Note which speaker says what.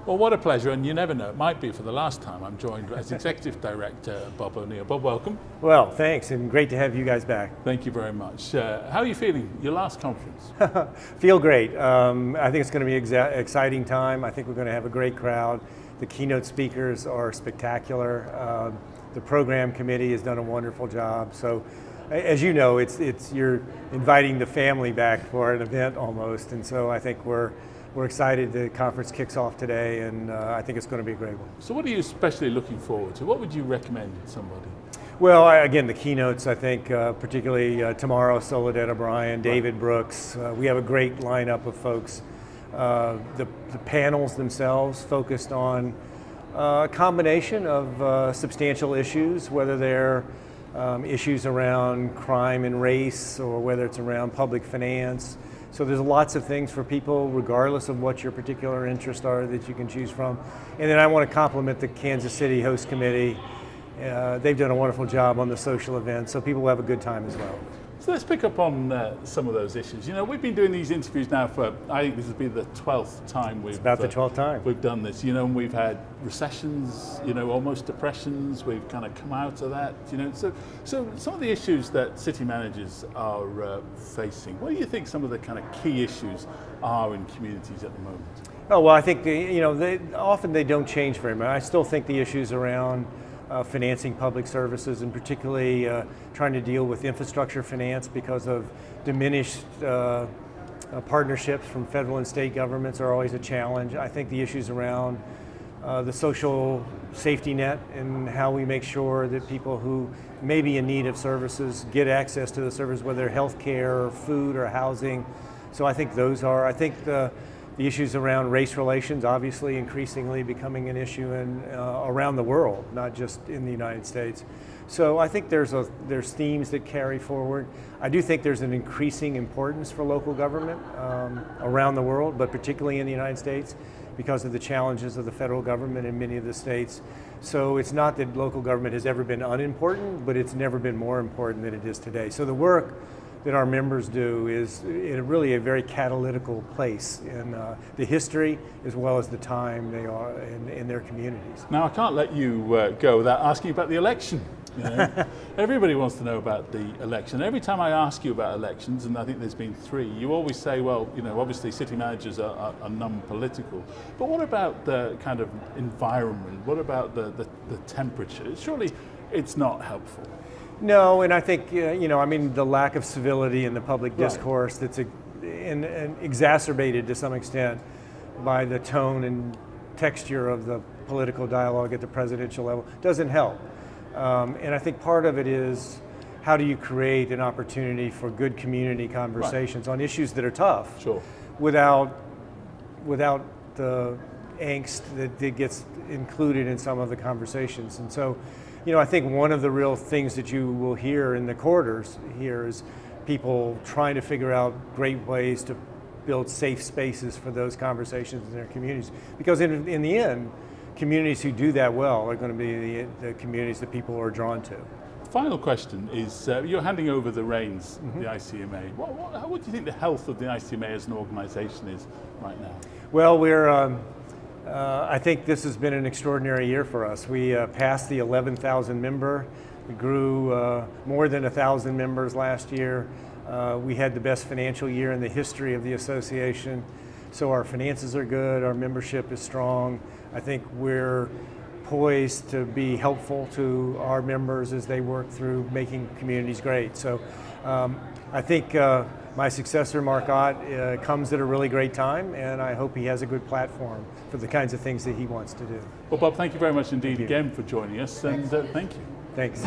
Speaker 1: Well, what a pleasure, and you never know, it might be for the last time I'm joined as Executive Director Bob O'Neill. Bob, welcome.
Speaker 2: Well, thanks, and great to have you guys back.
Speaker 1: Thank you very much. How are you feeling? Your last conference?
Speaker 2: Feel great. I think it's going to be an exciting time. I think we're going to have a great crowd. The keynote speakers are spectacular. The program committee has done a wonderful job. So, as you know, you're inviting the family back for an event almost, and so I think we're excited. The conference kicks off today, and I think it's going to be a great one.
Speaker 1: So what are you especially looking forward to? What would you recommend to somebody?
Speaker 2: Well, again, the keynotes, I think, particularly tomorrow, Soledad O'Brien, David Brooks. We have a great lineup of folks. The panels themselves focused on a combination of substantial issues, whether they're issues around crime and race, or whether it's around public finance. So there's lots of things for people, regardless of what your particular interests are, that you can choose from. And then I want to compliment the Kansas City Host Committee. They've done a wonderful job on the social events, so people will have a good time as well.
Speaker 1: So let's pick up on some of those issues. You know, we've been doing these interviews now for, I think this has been the 12th time
Speaker 2: it's about the 12th time
Speaker 1: we've done this. You know, and we've had recessions, you know, almost depressions. We've kind of come out of that, you know. So some of the issues that city managers are facing, what do you think some of the kind of key issues are in communities at the moment? Oh,
Speaker 2: well, I think, often they don't change very much. I still think the issues around financing public services, and particularly trying to deal with infrastructure finance because of diminished partnerships from federal and state governments are always a challenge. I think the issues around the social safety net and how we make sure that people who may be in need of services get access to the services, whether health care or food or housing. So I think those are, the issues around race relations, obviously increasingly becoming an issue around the world, not just in the United States. So I think there's themes that carry forward. I do think there's an increasing importance for local government around the world, but particularly in the United States, because of the challenges of the federal government in many of the states. So it's not that local government has ever been unimportant, but it's never been more important than it is today. So the work that our members do is really a very catalytical place in the history as well as the time they are in their communities.
Speaker 1: Now, I can't let you go without asking you about the election. You know? Everybody wants to know about the election. Every time I ask you about elections, and I think there's been 3, you always say, well, you know, obviously city managers are non-political. But what about the kind of environment? What about the temperature? Surely it's not helpful.
Speaker 2: No, and I think, the lack of civility in the public discourse that's exacerbated to some extent by the tone and texture of the political dialogue at the presidential level doesn't help. And I think part of it is, how do you create an opportunity for good community conversations on issues that are tough, without the angst that gets included in some of the conversations. And so, I think one of the real things that you will hear in the corridors here is people trying to figure out great ways to build safe spaces for those conversations in their communities. Because in the end, communities who do that well are going to be the communities that people are drawn to.
Speaker 1: Final question is, you're handing over the reins, the ICMA. What do you think the health of the ICMA as an organization is right now?
Speaker 2: Well, I think this has been an extraordinary year for us. We passed the 11,000 member. We grew more than 1,000 members last year. We had the best financial year in the history of the association. So our finances are good, our membership is strong. I think we're poised to be helpful to our members as they work through making communities great. So I think my successor, Mark Ott, comes at a really great time, and I hope he has a good platform for the kinds of things that he wants to do.
Speaker 1: Well, Bob, thank you very much indeed again for joining us, and thank you.
Speaker 2: Thanks.